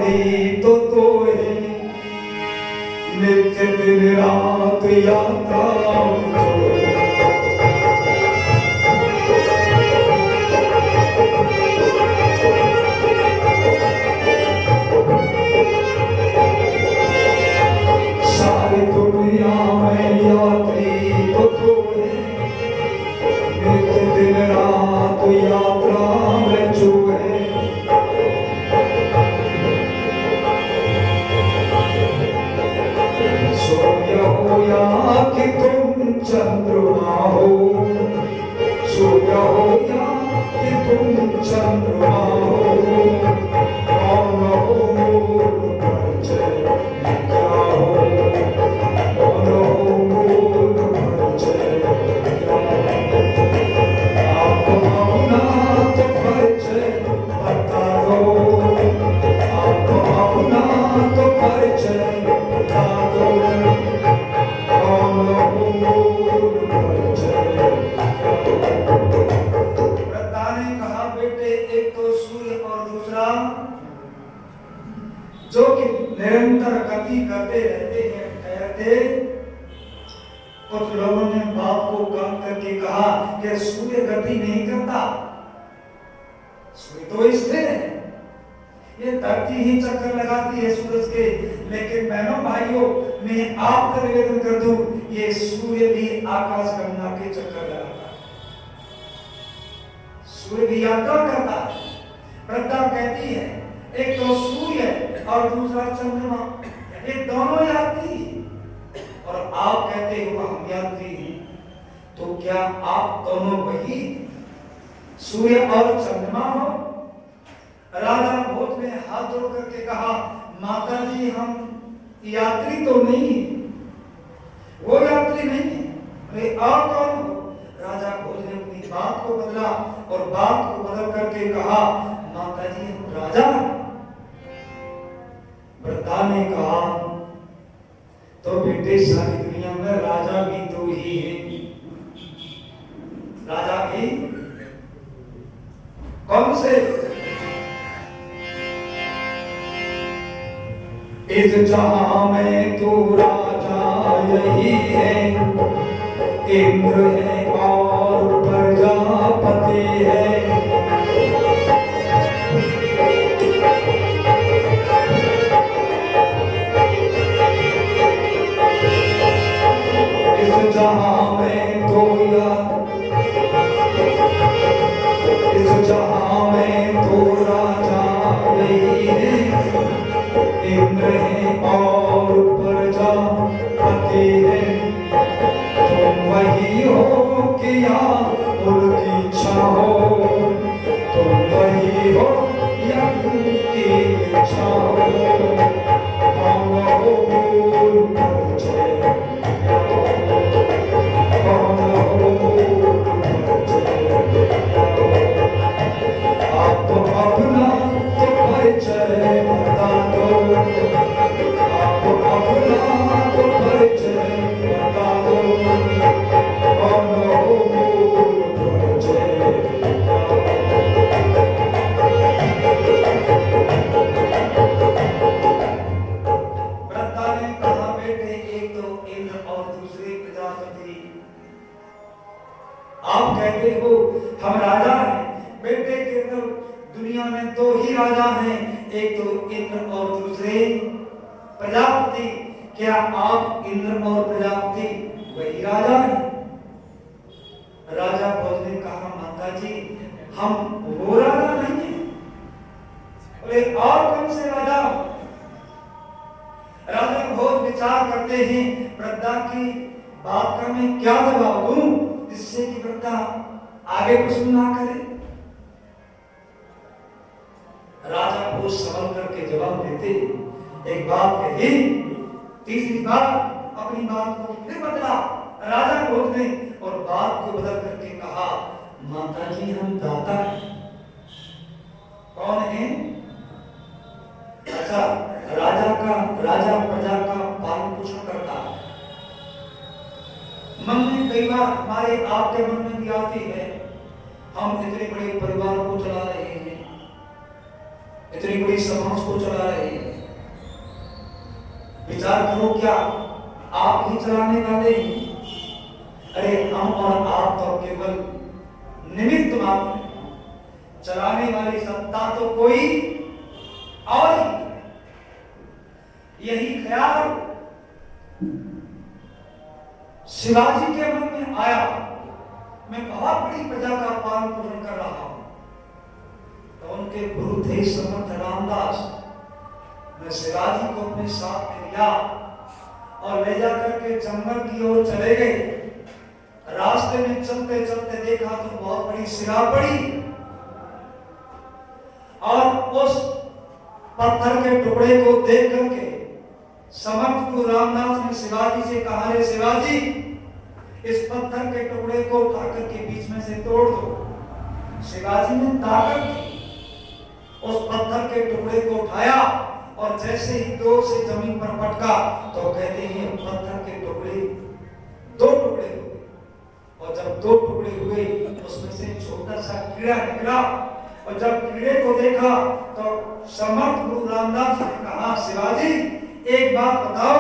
यात्री तो ही नित्य दिन रात यात्रा सारी दुनिया में यात्री तो ही नित्य दिन रात यात्रा में जुए सूर्य हो या कि तुम चंद्रमा हो, सूर्य हो या कि तुम चंद्रमा हो, कौन हो मूल परिचय क्या हो, कौन हो मूल परिचय क्या हो। आपको अपना तो परिचय बता दो, आपको अपना तो परिचय बता दो, जो कि निरंतर गति करते रहते हैं ठहरते। कुछ लोगों ने बात को कम करके कहा कि सूर्य गति नहीं करता, सूर्य तो स्थिर है, ये धरती ही चक्कर लगाती है सूरज के। लेकिन बहनों भाइयों, मैं आपको निवेदन कर दूं, ये सूर्य भी आकाश गंगा के चक्कर लगाता है, सूर्य भी यात्रा करता है। वृद्धा कहती है एक तो सूर्य और दूसरा चंद्रमा, ये दोनों यात्री हैं और आप कहते हो हम यात्री हैं, तो क्या आप दोनों वही सूर्य और चंद्रमा हो? राजा भोज ने हाथ जोड़ करके कहा, माता जी हम यात्री तो नहीं है, वो यात्री नहीं है, अरे आप कौन हो? राजा भोज ने अपनी बात को बदला और बात को बदल करके कहा, माता जी हम राजा हैं। वृद्धा ने कहा, तो बेटे सारी दुनिया में राजा भी तो ही है, राजा भी कौन से? इस जहां में तो राजा यही है, इंद्र है और प्रजापति है। इस जहां में तो इस जहां में तो राजा यही है, इंद्र है और प्रजापति है। तुम वही हो कि या उनकी इच्छा हो, तुम वही हो या उनकी इच्छा हो, कौन हो मूल परिचय, कौन हो मूल परिचय। आपको अपना तो परिचय बता दो, आपको अपना तो परिचय बता दो, कौन हो मूल परिचय। वृद्धा ने कहा, बेटे एक तो इंद्र और दूसरे प्रजापति, आप कहते हो हम राजा हैं, बेटे केवल दुनिया में दो ही राजा हैं, एक तो इंद्र और दूसरे प्रजापति। क्या आप इंद्र और प्रजापति वही राजा हैं? राजा भोज ने कहा, माता जी हम वो राजा नहीं हैं। बोले और कौन से राजा? राजा भोज विचार करते हैं, वृद्धा की बात का मैं क्या जवाब दूं जिससे कि वृद्धा आगे कुछ ना करे। राजा भोज सवाल करके जवाब देते, एक बात कही, तीसरी बार अपनी बात को फिर बदला राजा भोज ने और बात को बदल करके कहा, माता जी हम दाता हैं। कौन है? अच्छा, राजा प्रजा का पालन पोषण करता है। मन में कई बार हमारे आपके मन में भी आती है, हम इतने बड़े परिवार को चला रहे हैं, इतनी बड़ी समाज को चला रहे हैं, विचार करो, क्या आप ही चलाने वाले हैं? अरे हम और आप तो केवल निमित्त मात्र हैं। चलाने वाली सत्ता तो कोई और ही है। यही ख्याल शिवाजी के मन में आया, मैं बहुत बड़ी प्रजा का पालन पोषण कर रहा हूं। तो उनके गुरु थे समर्थ रामदास ने शिवाजी को अपने साथ में लिया और ले जाकर के जंगल की ओर चले गए। रास्ते में चलते चलते देखा तो बहुत बड़ी शिला पड़ी और उस पत्थर के टुकड़े को देख करके समर्थ गुरु रामदास ने शिवाजी से कहा, रे शिवाजी, इस पत्थर के टुकड़े को उठा करके बीच में से तोड़ दो। शिवाजी ने ताकत की, उस पत्थर के टुकड़े को उठाया और जैसे ही जोर से जमीन पर पटका तो कहते हैं पत्थर के टुकड़े दो टुकड़े हुए। और जब दो टुकड़े हुए उसमें से छोटा सा कीड़ा निकला और जब कीड़े को देखा तो समर्थ गुरु रामदास ने कहा, शिवाजी एक बात बताओ,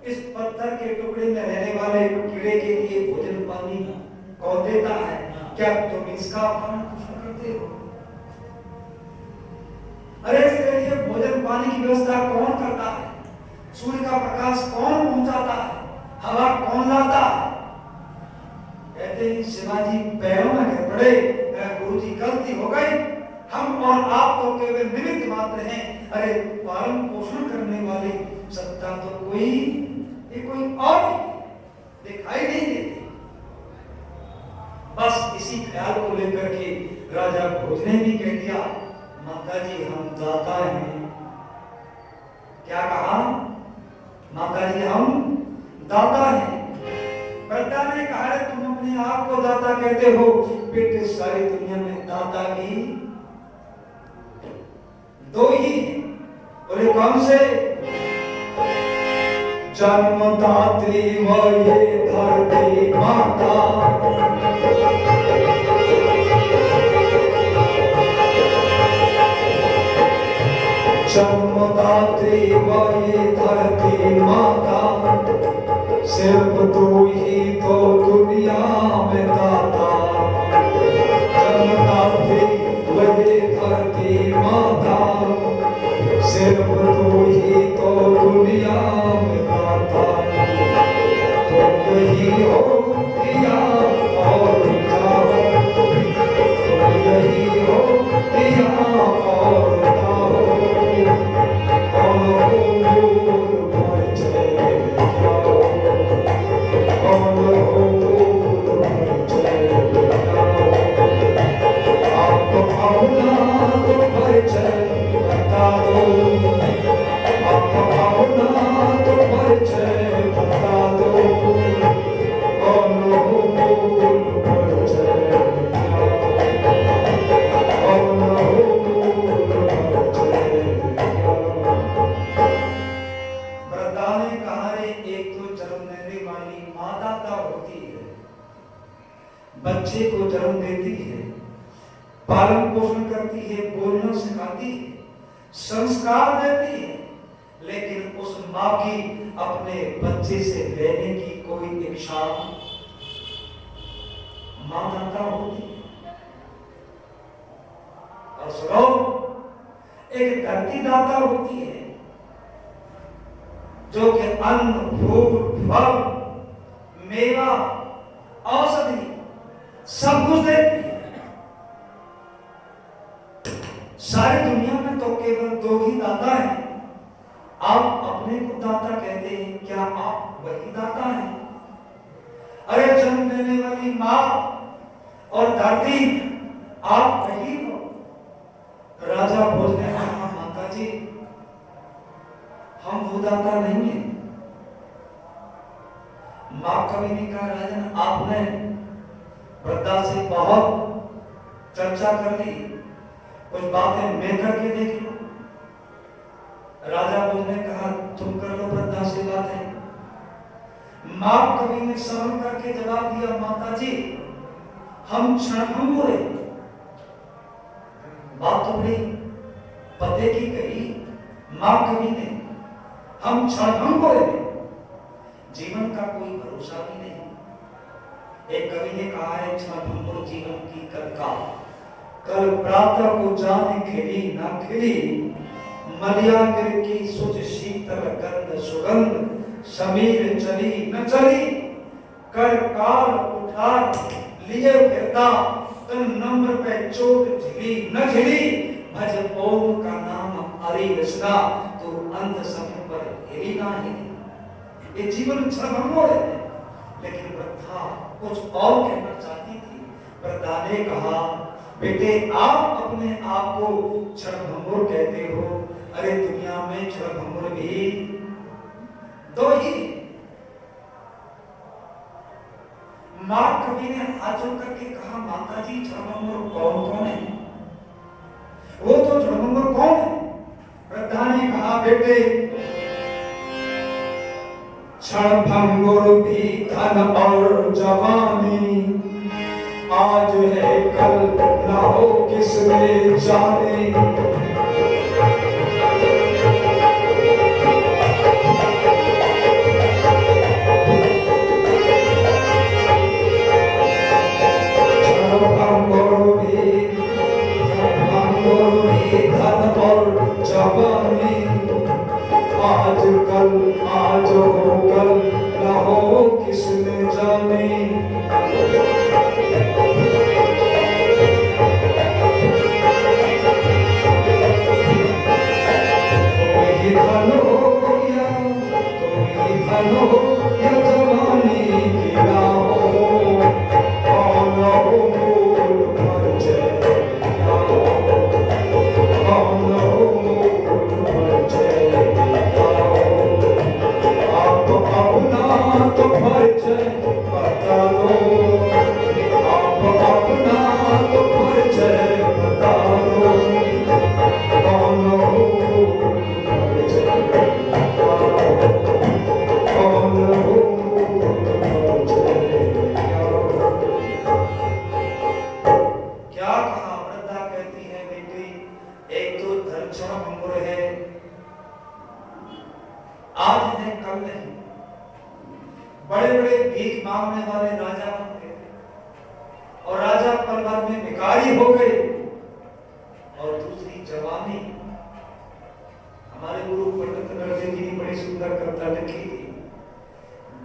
इस पत्थर के टुकड़े में रहने वाले कीड़े के लिए भोजन पानी कौन देता है? क्या तुम इसका पालन पोषण करते हो? अरे इसके लिए भोजन पानी की व्यवस्था कौन करता है? सूर्य का प्रकाश कौन पहुंचाता है? हवा कौन लाता है? कहते ही शिवाजी पैरों में गिर पड़े, गुरु जी गलती हो गई, हम और आप तो केवल निमित्त मात्र हैं। अरे पालन पोषण करने वाली सत्ता तो कोई और दिखाई नहीं देती। बस इसी ख्याल को लेकर के राजा भोज ने भी कह दिया, माता जी हम दाता हैं। क्या कहा? माता जी हम दाता हैं। प्रजा ने कहा, तुम अपने आप को दाता कहते हो, बेटे सारी दुनिया में दाता भी दो ही हैं। बोले कौन से? जन्मदात्री वो ये धरती माता, जन्मदात्री वो ये धरती माता, सिर्फ तू ही तो दुनिया में दाता। जन्मदात्री वो ये धरती माता, सिर्फ तू ही तो दुनिया में दाता। तुम यही हो दिया और जाओ, तुम यही हो दिया और जाओ। कौन हो मूल परिचय जाओ, कौन हो मूल परिचय जाओ। आप अपना तो परिचय बता दो, आप अपना तो परिचय बता दो। कौन हो मूल परिचय जाओ, कौन हो मूल परिचय जाओ। वृद्धा ने कहा, रे एक तो जन्म देने वाली माँ दाता होती है, बच्चे को जन्म देती है, पालन पोषण करती है, बोलना सिखाती है, संस्कार देती है, लेकिन उस माँ की अपने बच्चे से लेने की कोई इच्छा माँ दाता होती है। और सुनो, एक धरती दाता होती है जो कि अन्न, फूल, फल, मेवा, औषधि सब कुछ देती है। सारी दुनिया में तो केवल दो ही दाता हैं। आप अपने को दाता कहते हैं, क्या आप वही दाता हैं? अरे जन्म देने वाली माँ और धरती, आप वही हो। राजा भोज ने कहा, माता जी हम वो दाता नहीं है। माँ कवि ने कहा, राजन आपने वृद्धा से बहुत चर्चा कर ली, कुछ बातें मैं करके देख लो। राजा भोज ने कहा, तुम कर लो वृद्धा से बातें। माँ कवि ने श्रवण करके जवाब दिया, माता जी हम क्षण हुए। बात तो बड़ी पते की कही माँ कवि ने, हम क्षणभंगुर हैं, जीवन का कोई भरोसा भी नहीं। एक कवि ने कहा है, क्षणभंगुर जीवन की कलका, कल प्रातः को जाने खिली न खिली, मलियागिर की सुज शीतल गंध सुगंध, समीर चली न चली, कर काल उठार लिए फिरता, तन नम्र पे चोट झिली न झिली, भज ओम का नाम हरि रचना, तो अंत समय पर हिली ना हिली। ये जीवन क्षणभंगुर है, लेकिन वृद्धा कुछ और कहना चाहती थी। वृद्धा ने कहा, बेटे आप अपने आप को क्षणभंगुर कहते हो, अरे दुनिया में क्षणभंगुर भी दो ही। मां कवि ने हाथ जोड़ करके कहा, माता जी क्षणभंगुर कौन कौन है? वो तो क्षणभंगुर कौन है? वृद्धा ने कहा, बेटे क्षणभंगुर भी धन और जवानी, आज है कल ना हो किसने जाने, क्षणभंगुर भी धन और जवानी, आज कल आज हो कल ना हो किसने जाने, धन हो या धन हो या जवानी की ना हो, कौन हो मूल परिचय, कौन हो मूल परिचय, आप अपना तो परिचय बता दो, आप अपना तो परिचय बता दो, कौन हो बड़े-बड़े भीख मांगने वाले राजा बन गए और राजा परिवार में भिखारी हो गए। और दूसरी जवानी, हमारे गुरु पंडित नरसिंह जी ने बड़ी सुंदर कविता लिखी थी,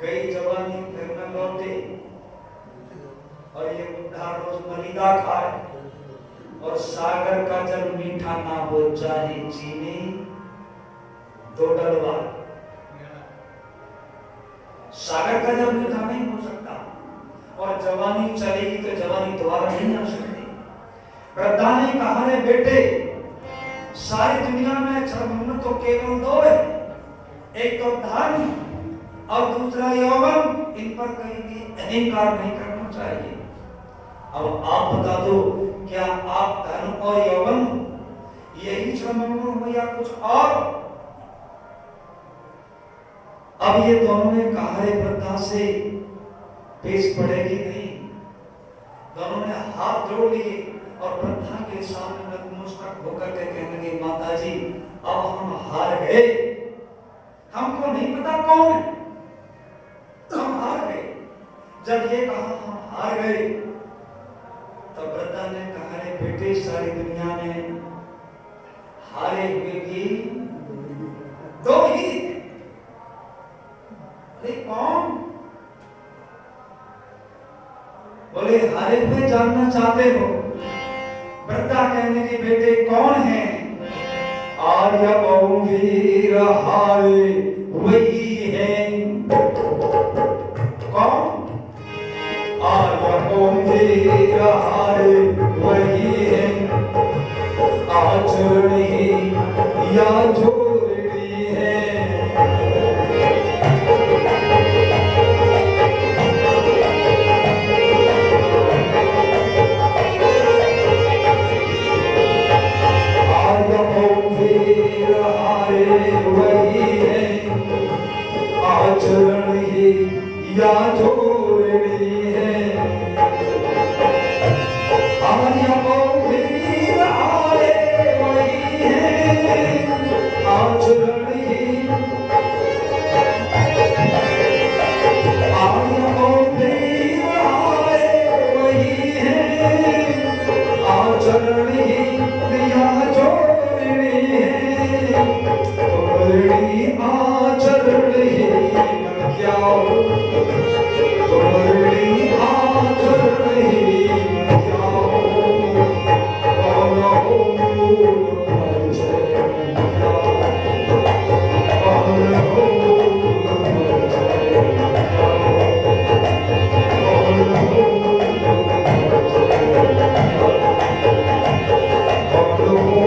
गई जवानी फिर न लौटे, और ये बुढ़ा रोज मलिदा खाए, और सागर का जल मीठा ना हो चाहे चीनी दो डलवा। सागर का जल मीठा नहीं हो सकता, और जवानी चलेगी तो जवानी दोबारा नहीं आ सकती। वृद्धा ने कहा, रे बेटे सारी दुनिया में क्षणभंगुर तो केवल दो है, एक तो धन और दूसरा यौवन। इन पर कहीं भी अहंकार नहीं करना चाहिए। अब आप बता दो, क्या आप धन और यौवन यही क्षणभंगुर हो या कुछ और? अब ये दोनों ने कहा, रे वृद्धा से पेश पड़ेगी नहीं। दोनों ने हाथ जोड़ लिए और वृद्धा के सामने नतमस्तक होकर के कहने लगे, माता जी अब हम हार गए, हमको नहीं पता कौन है, हम हार गए। जब ये कहा हम हार गए, तब वृद्धा ने कहा, रे बेटे सारी दुनिया में हारे हुए भी दो ही हैं। अरे कौन? बोले हारे हुए जानना चाहते हो? वृद्धा कहने की, बेटे कौन है? आर्य वीर हारे वही है। कौन? आर्य वीर हारे वही है, आचरण ही या जोड़ी है। वही है, आचरण ही या जोड़ी है। आर्य वीर हारे वही है, आचरण ही तुम्हारी आचरण ही मन क्या हो, तुम्हारी आचरण ही मन क्या हो, कौन हो मूल परिचय मन क्या हो, कौन हो मूल परिचय मन क्या हो, कौन हो मूल परिचय मन क्या हो, कौन हो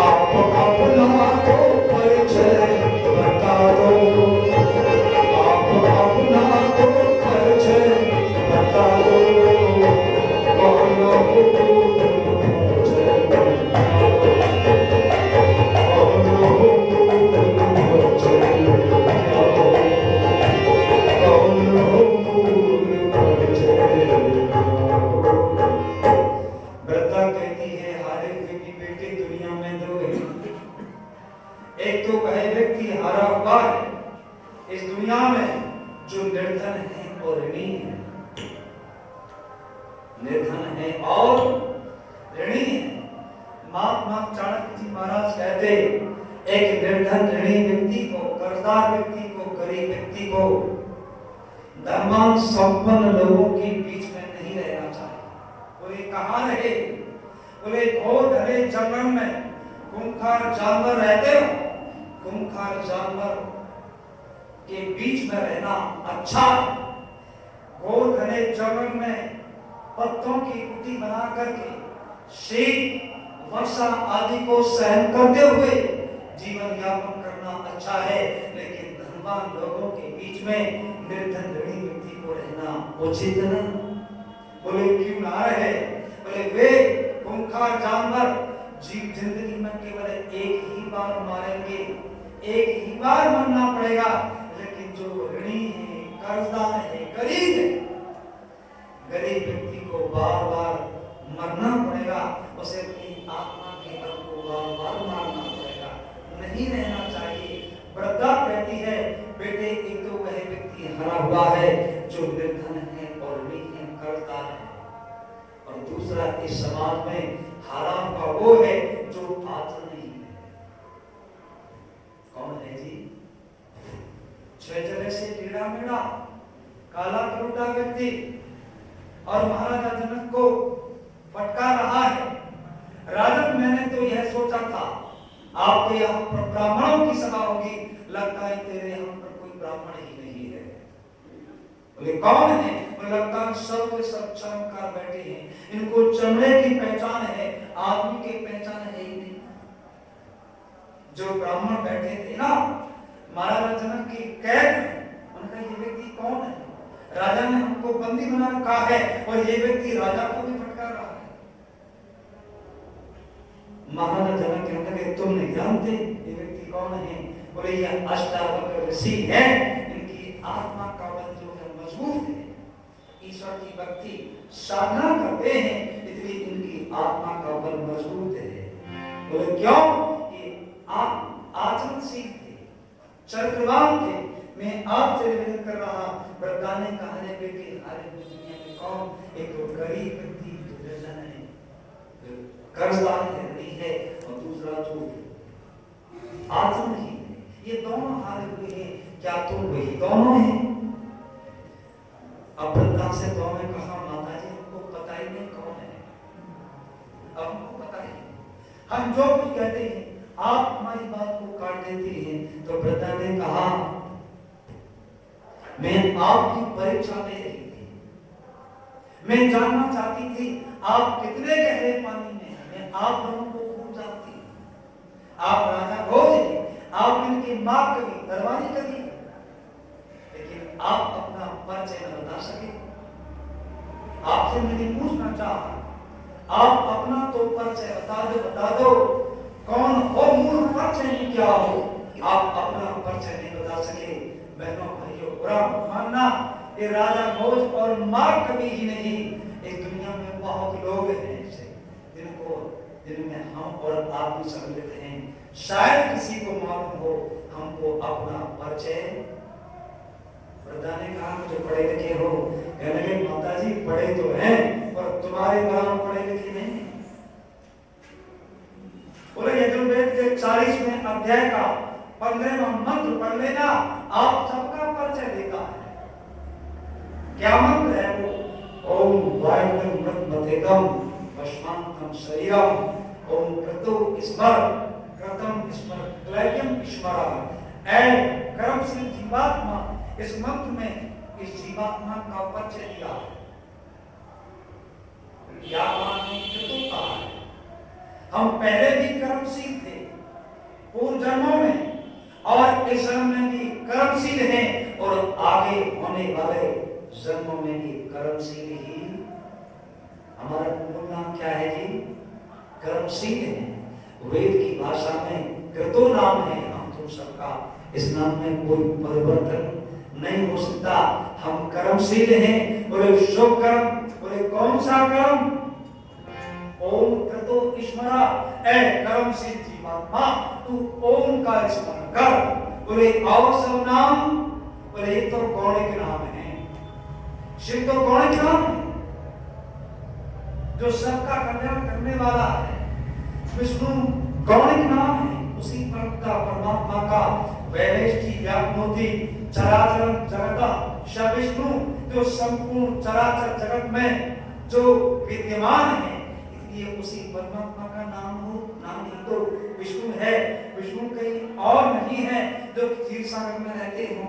आप अपना तो परिचय बता दो, आप अपना तो परिचय बता दो, कौन हो परिचय बता दो, कौन हो परिचय बता दो, कौन हो परिचय बता दो। वृद्धा कहती है हर एक की बेटी दुनिया में दो है, एक तो वह व्यक्ति हारा हुआ है इस दुनिया में जो निर्धन है और ऋणी है, निर्धन है और ऋणी है। महात्मा चाणक्य जी महाराज कहते एक निर्धन ऋणी व्यक्ति को, कर्जदार व्यक्ति को, गरीब व्यक्ति को धनवान संपन्न लोगों के बीच में नहीं रहना चाहिए। बोले कहां रहे, बोले घोर घने जंगल में खूंखार जानवर रहते हो, खूंखार जानवर के बीच में रहना अच्छा है। घोर घने जंगल में पत्तों की कुटी बना करके शीत वर्षा आदि को सहन करते हुए जीवन यापन करना अच्छा है, लेकिन धनवान लोगों के बीच में निर्धन ऋणी व्यक्ति को रहना उचित नहीं। बोले क्यों ना रहे, बोले वे खूंखार जानवर जीव जिंदगी में केवल एक ही बार मारेंगे, एक ही बार मरना पड़ेगा, लेकिन जो ऋणी है, कर्जदार है, गरीब है, गरीब व्यक्ति को बार बार मरना पड़ेगा, उसे अपनी आत्मा के बल को बार बार मारना पड़ेगा, नहीं रहना चाहिए। वृद्धा कहती है बेटे एक तो वह व्यक्ति हरा हुआ है जो निर्धन है और ऋणी है, कर्जदार है, और दूसरा इस समाज में हारा हुआ वो है जो पात्र नहीं है। कौन है जी? छह से टेढ़ा मेढ़ा काला कलूटा व्यक्ति और महाराजा जनक को फटकार रहा है। राजन मैंने तो यह सोचा था आपके यहाँ पर ब्राह्मणों की सभा होगी, लगता है तेरे यहाँ पर कोई ब्राह्मण ही नहीं है। बोले कौन है? लगता है सब के सब चमत्कार बैठे हैं, इनको चमड़े की पहचान है, आदमी की पहचान है ही नहीं। जो ब्राह्मण बैठे थे ना महाराजा जनक की कैद में, उनका ये व्यक्ति कौन है? राजा ने हमको बंदी बना रखा है और ये व्यक्ति राजा को भी फटकार रहा है। महाराजा जनक कहने लगे तुम नहीं जानते ये व्यक्ति कौन है? बोले ये अष्टावक्र ऋषि है, इनकी आत्मा का बल जो है मजबूत है, ईश्वर की भक्ति साधना करते हैं, इसलिए इनकी आत्मा का बल मजबूत है। बोले क्यों? ये आचरणशील थे, चरित्रवान थे। मैं आपसे निवेदन कर रहा, वृद्धा ने कहा है बेटे हमारे दुनिया में कौन? एक तो गरीब व्यक्ति जो निर्धन है, कर्जदार है, और दूसरा जो आचरणहीन है, ये दोनों हारे हुए हैं। क्या तुम वही दोनों हैं? अब वृद्धा से दोनों ने कहा माता जी हमको पता ही नहीं कौन है, अब हमको पता ही हम जो कुछ कहते हैं आप हमारी बात को काट देती हैं। तो वृद्धा ने कहा मैं आपकी परीक्षा दे रही थी, मैं जानना चाहती थी आप कितने गहरे पानी में हैं। मैं आप दोनों को खूब जानती हूं, आप राजा भोज हैं, आप इनकी मां कभी दरबारी कभी, लेकिन आप अपना परिचय न बता सके। आपसे मैंने पूछना चाहा आप अपना तो परिचय बता दो कौन हो, मूल परिचय क्या हो? आप अपना परिचय नहीं बता सके। बहनों भाइयों बुरा मानना, ये राजा भोज और मां कभी ही नहीं। इस दुनिया में बहुत लोग हैं ऐसे जिनमें हम और आप भी सम्मिलित हैं। शायद किसी को मालूम हो हमको अपना परिचय। वृद्धा ने कहा मुझे पढ़े लिखे हो? कहने लगे माता जी पढ़े तो हैं पर तुम्हारे तरह पढ़े लिखे नहीं। बोले यजुर्वेद ये 40वें अध्याय का 15वां मंत्र पढ़ लेना, आप सबका परिचय देता है। क्या मंत्र है वो? ओम वायुं मृतमतेदम वश्वांतम शरीरम ओम कृतो स्मर कृतम स्मर क्लैक्यम स्मर। ऐ कर्मशील जीवात्मा, इस मंत्र में इस जीवात्मा का परिचय दिया है। क्या माने कृतो का है? हम पहले भी कर्मशील थे पूर्व जन्मों में, और इस जन्म में भी कर्मशील हैं, और आगे होने वाले जन्मों में भी कर्मशील ही। हमारा पूर्ण नाम क्या है जी? कर्मशील है। वेद की भाषा में कृतो नाम है हम तुम सबका। इस नाम में कोई परिवर्तन नहीं हो सकता। हम कर्मशील हैं। बोले शुभ कर्म, बोले कौन सा कर्म? ओम कृतो स्मरा, ऐ कर्मशील जीवात्मा तू ओम का स्मरण कर। बोले और सब नाम, बोले ये तो गौणिक नाम है। शिव तो गौणिक नाम है जो सबका कल्याण करने वाला है। विष्णु गौणिक नाम है, उसी परमात्मा का वैलेष्टि व्याप्नोति चराचरं जगत स विष्णु, जो संपूर्ण चराचर जगत में जो विद्यमान है, इसलिए उसी परमात्मा का नाम ही तो विष्णु है। विष्णु कहीं और नहीं है जो क्षीर सागर में रहते हो,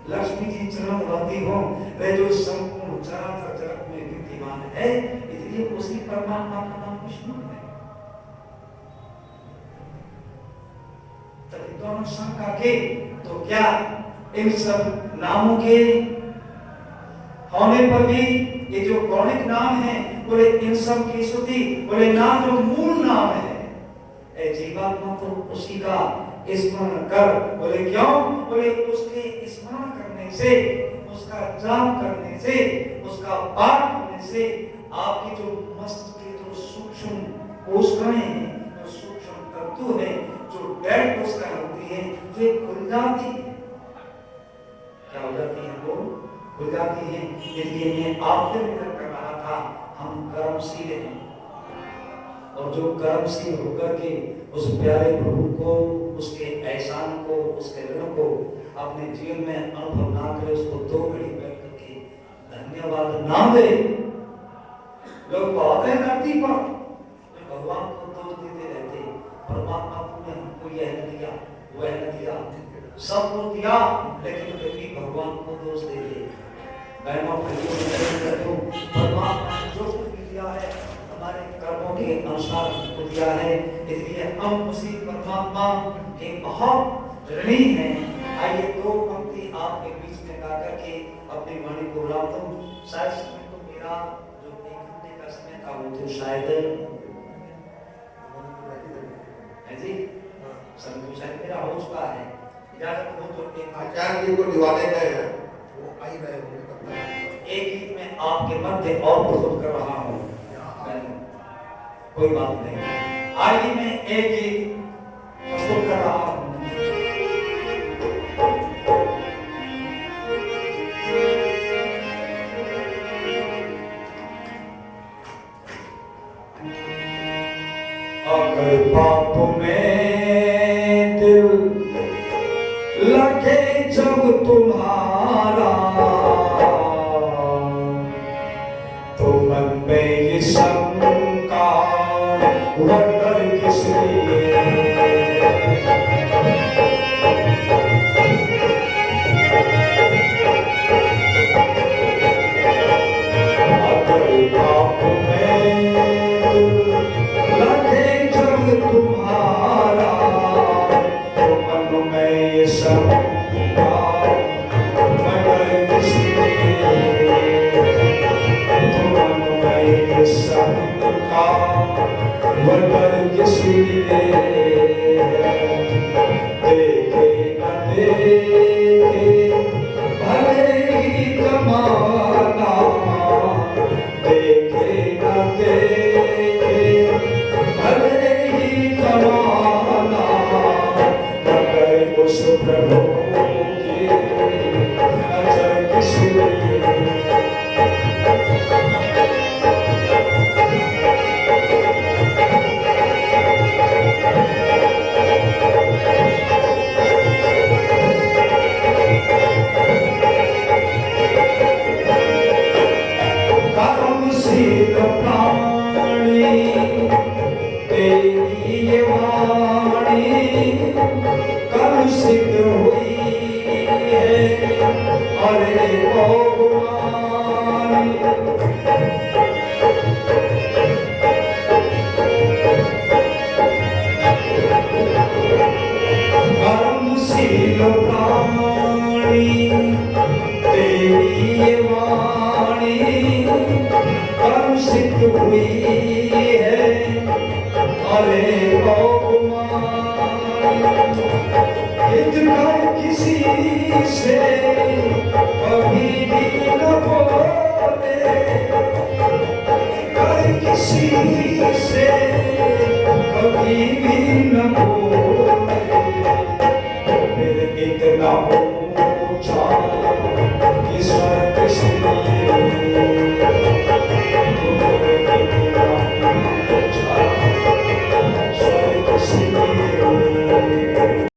लक्ष्मी जी चरण धोती हो, वे जो संपूर्ण चराचर जगत में विद्यमान है, इसलिए उसी परमात्मा का नाम विष्णु है। तभी दोनों शंका के, तो क्या इन सब नामों के होने पर भी ये जो गौणिक नाम है, बोले इन सब की स्तुति, बोले ना जो मूल नाम है ए जीवात्मा तो उसी का स्मरण कर। बोले क्यों? बोले उसके स्मरण करने से, उसका जाप करने से, उसका पाठ करने से आपकी जो मस्तिष्क की जो सूक्ष्म कोशिकाएं हैं, जो सूक्ष्म तत्व है, जो डेड कोशिकाएं होती है, वे खुल जाती है। क्या हो जाती है? वो खुल जाती है। इसलिए मैं आपसे निवेदन कर रहा था, हम कर्मशील हैं, और जो कर्मशील होकर के उस प्यारे प्रभु को, उसके एहसान को, उसके ऋण को अपने जीवन में अनुभव ना करे, उसको दो घड़ी बैठ करके धन्यवाद ना दे। लोग बहुत है धरती पर भगवान को दोष देते रहते, परमात्मा ने हमको यह न दिया, वह न दिया, सब कुछ दिया, लेकिन फिर भी भगवान को दोष देते। बहनों भाइयों, परमात्मा ने जो कुछ भी दिया है हमारे कर्मों के अनुसार हमको दिया है, इसलिए हम उसी परमात्मा के बहुत ऋणी हैं। आइए दो पंक्ति आपके बीच में गा करके अपनी वाणी को उड़ाता हूँ। शायद समय तो मेरा जो 1 घंटे का समय था वो तो शायद है जी, समय तो शायद मेरा हो चुका है। इजाजत हो तो एक आचार्य जी को दिवाले गए हैं, वो आई रहे होंगे। एक गीत में आपके मध्य और प्रस्तुत कर रहा हूँ, कोई बात नहीं। आइए मैं एक गीत प्रस्तुत कर रहा हूँ। अगर पाप में दिल लगे जब तुम्हारा, तो मन में ये शंका वरदान किस लिए? अगर पाप में लगे जब तुम्हारा, तो मन में ये शंका वरदान किस लिए? तो मन में ये शंका वरदान किस लिए? देखे न देखे भले ही जमाना, देखे न देखे भले ही जमाना, मगर उस प्रभु की नजर किस लिए? कलुषित हुई है। अरे भगवान कर्मशील प्राणी तेरी ये वाणी कलुषित हुई है। अरे भगवान हित कर किसी से कभी भी न बोले, कर किसी से कभी भी